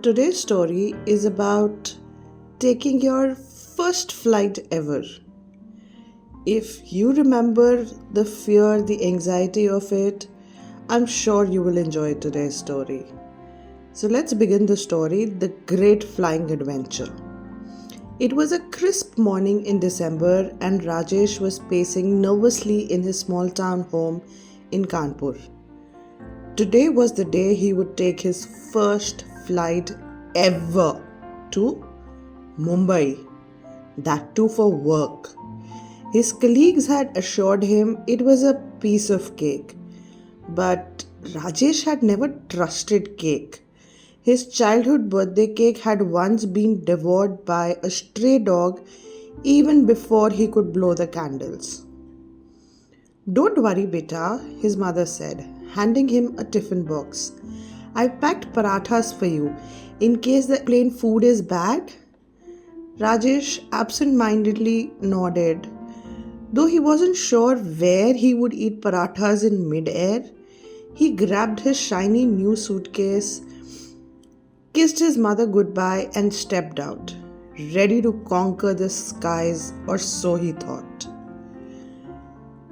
Today's story is about taking your first flight ever. If you remember the fear, the anxiety of it, I'm sure you will enjoy today's story. So let's begin the story The Great Flying Adventure. It was a crisp morning in December, and Rajesh was pacing nervously in his small town home in Kanpur. Today was the day he would take his first flight ever to Mumbai, that too for work. His colleagues had assured him it was a piece of cake, but Rajesh had never trusted cake. His childhood birthday cake had once been devoured by a stray dog even before he could blow the candles. Don't worry, beta, his mother said, handing him a tiffin box. I packed parathas for you in case the plain food is bad. Rajesh absent-mindedly nodded. Though he wasn't sure where he would eat parathas in mid-air, he grabbed his shiny new suitcase, kissed his mother goodbye, and stepped out, ready to conquer the skies, or so he thought.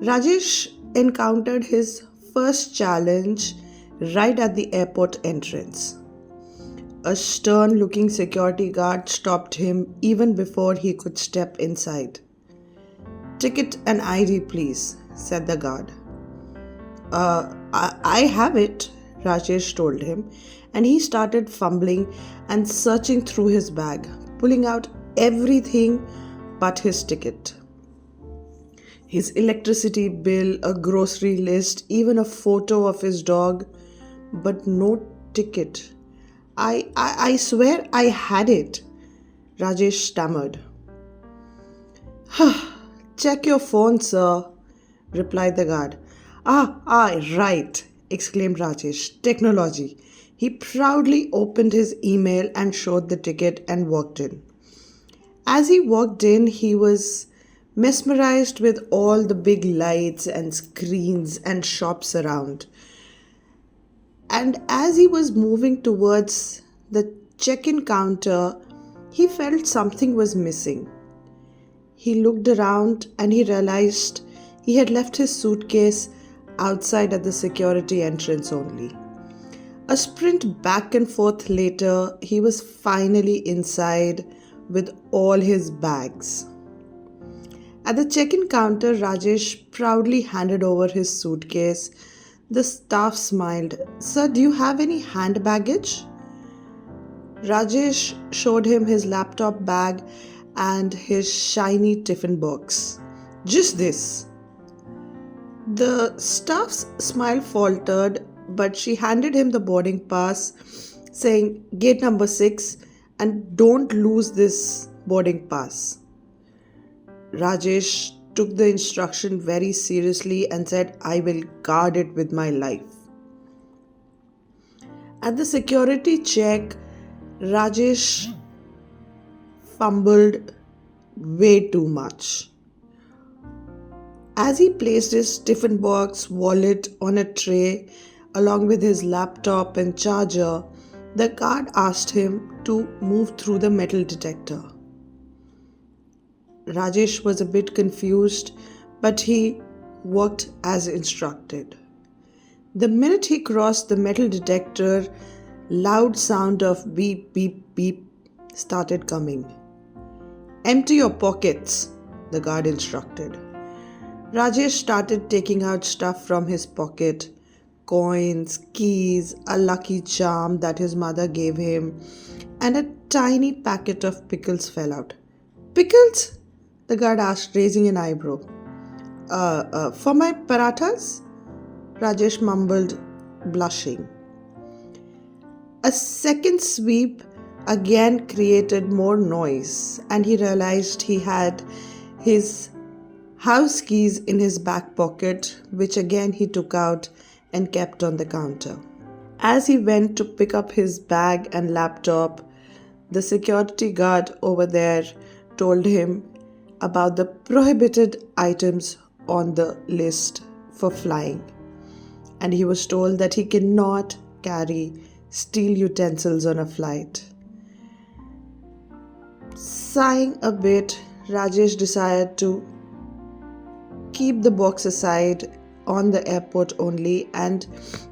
Rajesh encountered his first challenge right at the airport entrance. A stern-looking security guard stopped him even before he could step inside. "Ticket and ID, please," said the guard. I have it," Rajesh told him, and he started fumbling and searching through his bag, pulling out everything but his ticket. His electricity bill, a grocery list, even a photo of his dog, but no ticket. I swear I had it," Rajesh stammered. "Check your phone, sir," replied the guard. Right, exclaimed Rajesh. Technology. He proudly opened his email and showed the ticket and walked in. As he walked in, he was mesmerized with all the big lights and screens and shops around. And as he was moving towards the check-in counter, he felt something was missing. He looked around and he realized he had left his suitcase outside at the security entrance only. A sprint back and forth later, he was finally inside with all his bags. At the check-in counter, Rajesh proudly handed over his suitcase. The staff smiled. "Sir, do you have any hand baggage?" Rajesh showed him his laptop bag and his shiny tiffin box. "Just this." The staff's smile faltered, but she handed him the boarding pass, saying, "Gate number 6, and don't lose this boarding pass." Rajesh took the instruction very seriously and said, "I will guard it with my life." At the security check, Rajesh fumbled way too much. As he placed his tiffin box wallet on a tray along with his laptop and charger, the guard asked him to move through the metal detector. Rajesh was a bit confused, but he worked as instructed. The minute he crossed the metal detector, loud sound of beep, beep, beep started coming. "Empty your pockets," the guard instructed. Rajesh started taking out stuff from his pocket. Coins, keys, a lucky charm that his mother gave him, and a tiny packet of pickles fell out. "Pickles?" the guard asked, raising an eyebrow. For my parathas?" Rajesh mumbled, blushing. A second sweep again created more noise, and he realized he had his house keys in his back pocket, which again he took out and kept on the counter. As he went to pick up his bag and laptop, the security guard over there told him about the prohibited items on the list for flying, and he was told that he cannot carry steel utensils on a flight. Sighing a bit, Rajesh decided to keep the box aside on the airport only and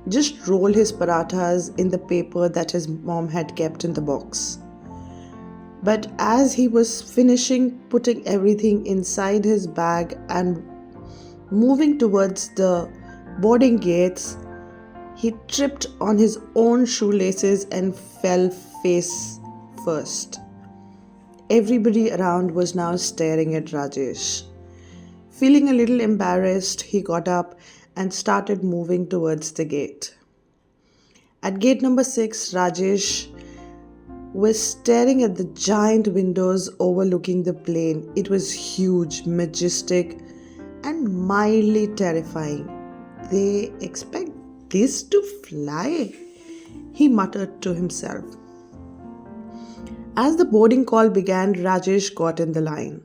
just roll his parathas in the paper that his mom had kept in the box. But as he was finishing putting everything inside his bag and moving towards the boarding gates, he tripped on his own shoelaces and fell face first. Everybody around was now staring at Rajesh. Feeling a little embarrassed, he got up and started moving towards the gate. At gate number 6, Rajesh was staring at the giant windows overlooking the plane. It was huge, majestic, and mildly terrifying. They expect this to fly, he muttered to himself. As the boarding call began, Rajesh got in the line,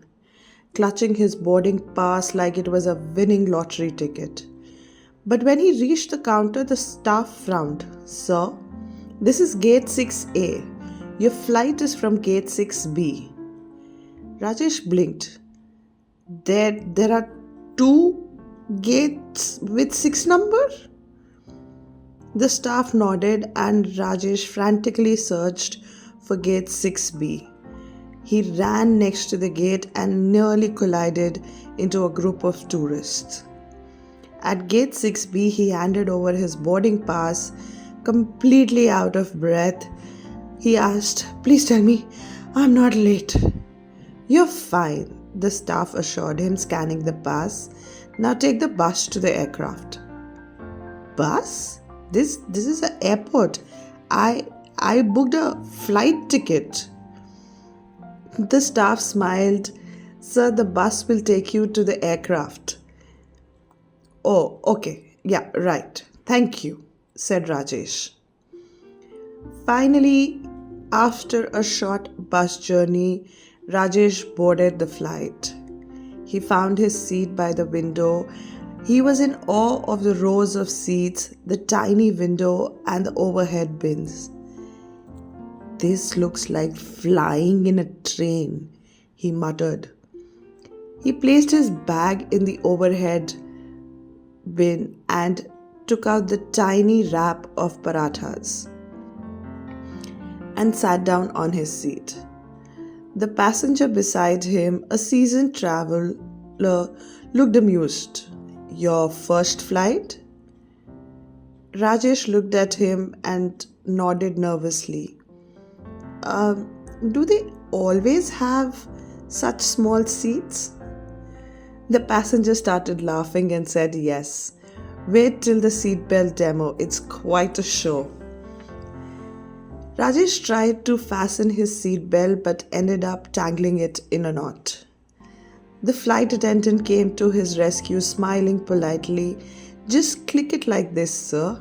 clutching his boarding pass like it was a winning lottery ticket. But when he reached the counter, the staff frowned. "Sir, this is gate 6A. Your flight is from gate 6B. Rajesh blinked. There are 2 gates with 6 number? The staff nodded and Rajesh frantically searched for gate 6B. He ran next to the gate and nearly collided into a group of tourists. At gate 6B, he handed over his boarding pass, completely out of breath. He asked, "Please tell me I'm not late." "You're fine," the staff assured him, scanning the pass. "Now take the bus to the aircraft." "Bus? This is an airport. I booked a flight ticket." The staff smiled. "Sir, the bus will take you to the aircraft." "Oh, okay. Yeah, right. Thank you," said Rajesh. Finally, after a short bus journey, Rajesh boarded the flight. He found his seat by the window. He was in awe of the rows of seats, the tiny window, and the overhead bins. "This looks like flying in a train," he muttered. He placed his bag in the overhead bin and took out the tiny wrap of parathas and sat down on his seat. The passenger beside him, a seasoned traveler, looked amused. "Your first flight?" Rajesh looked at him and nodded nervously. Do they always have such small seats?" The passenger started laughing and said, "Yes. Wait till the seatbelt demo. It's quite a show." Rajesh tried to fasten his seatbelt but ended up tangling it in a knot. The flight attendant came to his rescue, smiling politely. "Just click it like this, sir."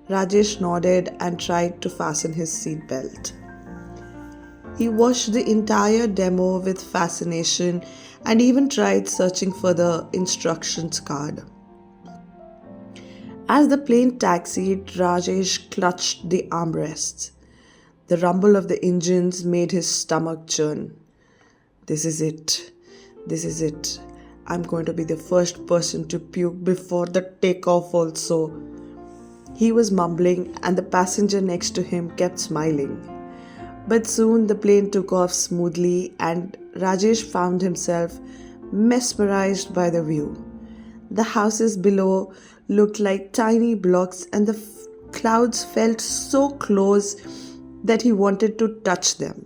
Rajesh nodded and tried to fasten his seatbelt. He watched the entire demo with fascination and even tried searching for the instructions card. As the plane taxied, Rajesh clutched the armrests. The rumble of the engines made his stomach churn. This is it. I'm going to be the first person to puke before the takeoff also." He was mumbling, and the passenger next to him kept smiling. But soon the plane took off smoothly and Rajesh found himself mesmerized by the view. The houses below looked like tiny blocks and the clouds felt so close that he wanted to touch them.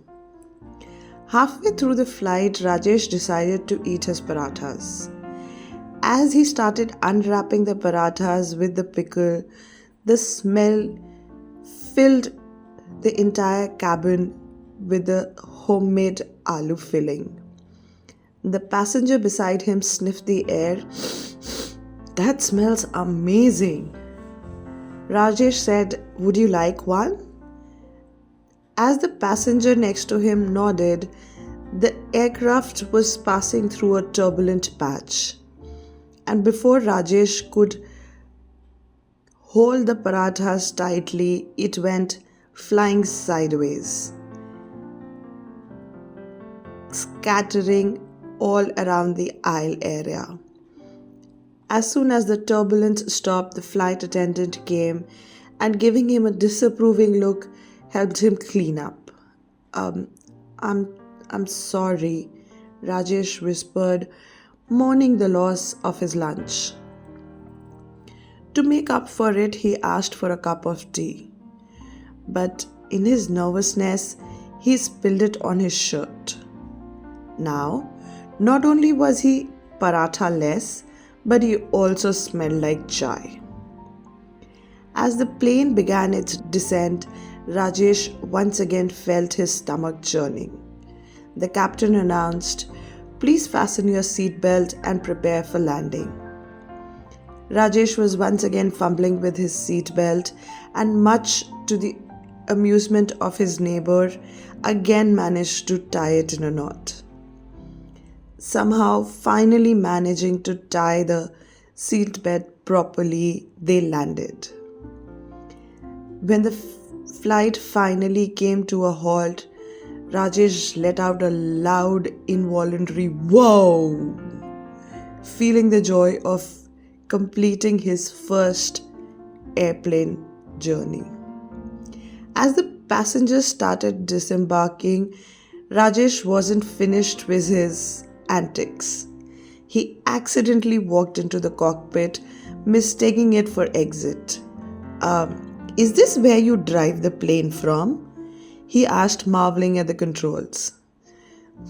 Halfway through the flight, Rajesh decided to eat his parathas. As he started unwrapping the parathas with the pickle, the smell filled the entire cabin with the homemade aloo filling. The passenger beside him sniffed the air. "That smells amazing." Rajesh said, "Would you like one?" As the passenger next to him nodded, the aircraft was passing through a turbulent patch. And before Rajesh could hold the parathas tightly, it went flying sideways, scattering all around the aisle area. As soon as the turbulence stopped, the flight attendant came and, giving him a disapproving look, helped him clean up. Um, I'm, I'm sorry, Rajesh whispered, mourning the loss of his lunch. To make up for it, he asked for a cup of tea. But in his nervousness, he spilled it on his shirt. Now, not only was he paratha less, but he also smelled like chai. As the plane began its descent, Rajesh once again felt his stomach churning. The captain announced, "Please fasten your seatbelt and prepare for landing." Rajesh was once again fumbling with his seatbelt and, much to the amusement of his neighbor, again managed to tie it in a knot. Somehow, finally managing to tie the seatbelt properly, they landed. When the flight finally came to a halt, Rajesh let out a loud, involuntary "Whoa!" feeling the joy of completing his first airplane journey. As the passengers started disembarking, Rajesh wasn't finished with his antics. He accidentally walked into the cockpit, mistaking it for exit. Is this where you drive the plane from?" he asked, marveling at the controls.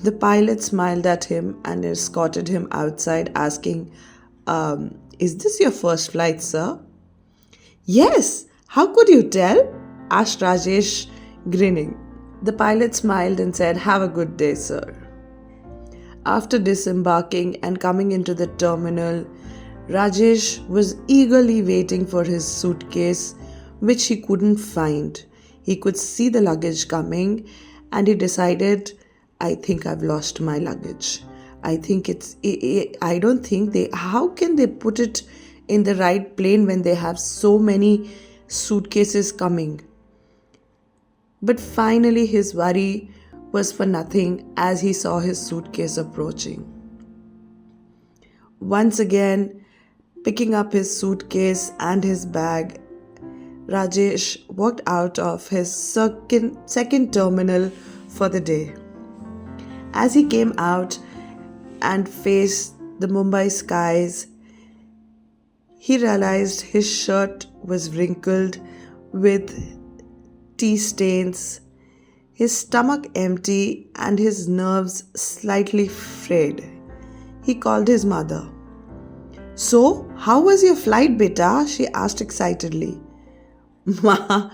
The pilot smiled at him and escorted him outside, asking, "Is this your first flight, sir?" "Yes, how could you tell?" asked Rajesh, grinning. The pilot smiled and said, "Have a good day, sir." After disembarking and coming into the terminal, Rajesh was eagerly waiting for his suitcase, which he couldn't find. He could see the luggage coming and he decided, "I think I've lost my luggage. I don't think how can they put it in the right plane when they have so many suitcases coming?" But finally his worry was for nothing as he saw his suitcase approaching. Once again, picking up his suitcase and his bag, Rajesh walked out of his second terminal for the day. As he came out and faced the Mumbai skies, he realized his shirt was wrinkled with tea stains, his stomach empty, and his nerves slightly frayed. He called his mother. "So, how was your flight, beta?" she asked excitedly. "Ma,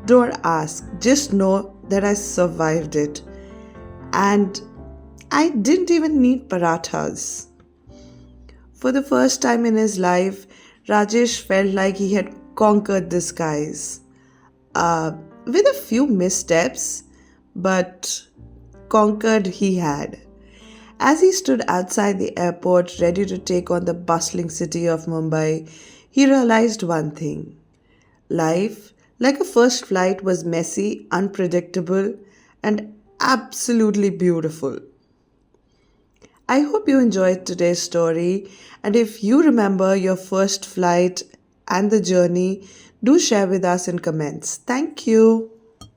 don't ask. Just know that I survived it. And I didn't even need parathas." For the first time in his life, Rajesh felt like he had conquered the skies. With a few missteps, but conquered he had. As he stood outside the airport ready to take on the bustling city of Mumbai, he realized one thing. Life, like a first flight, was messy, unpredictable, and absolutely beautiful. I hope you enjoyed today's story, and if you remember your first flight and the journey, do share with us in comments. Thank you.